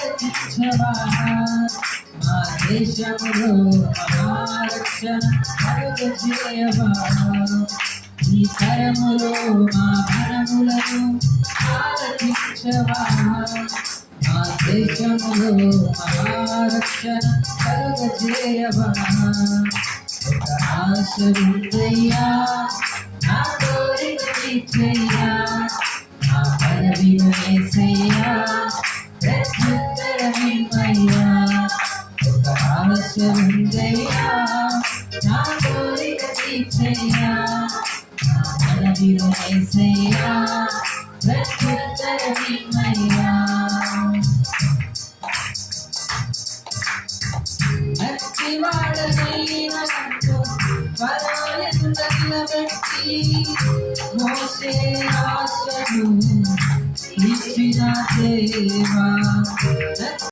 ఆలకించవా మా దేశములో మహారక్షణ కలుగజేయవా నీ కరములో మా మనములను ఆలకించవా మా దేశములో మహారక్షణ కలుగజేయవా ఒక ఆశ ఉందయ్యా నా కోరిక తీర్చయ్యా నా పదవిను యేసయ్యా ప్రత్యుత్తరమిమ్మయ్యా ఒక ఆశ ఉందయ్యా నా కోరిక తీర్చయ్యా నా పదవిను యేసయ్యా ప్రత్యుత్తరమిమ్మయ్యా అతివాడనైన పరాయను తగలబెట్టి మోసే ఆశను ఇచ్చిన దేవా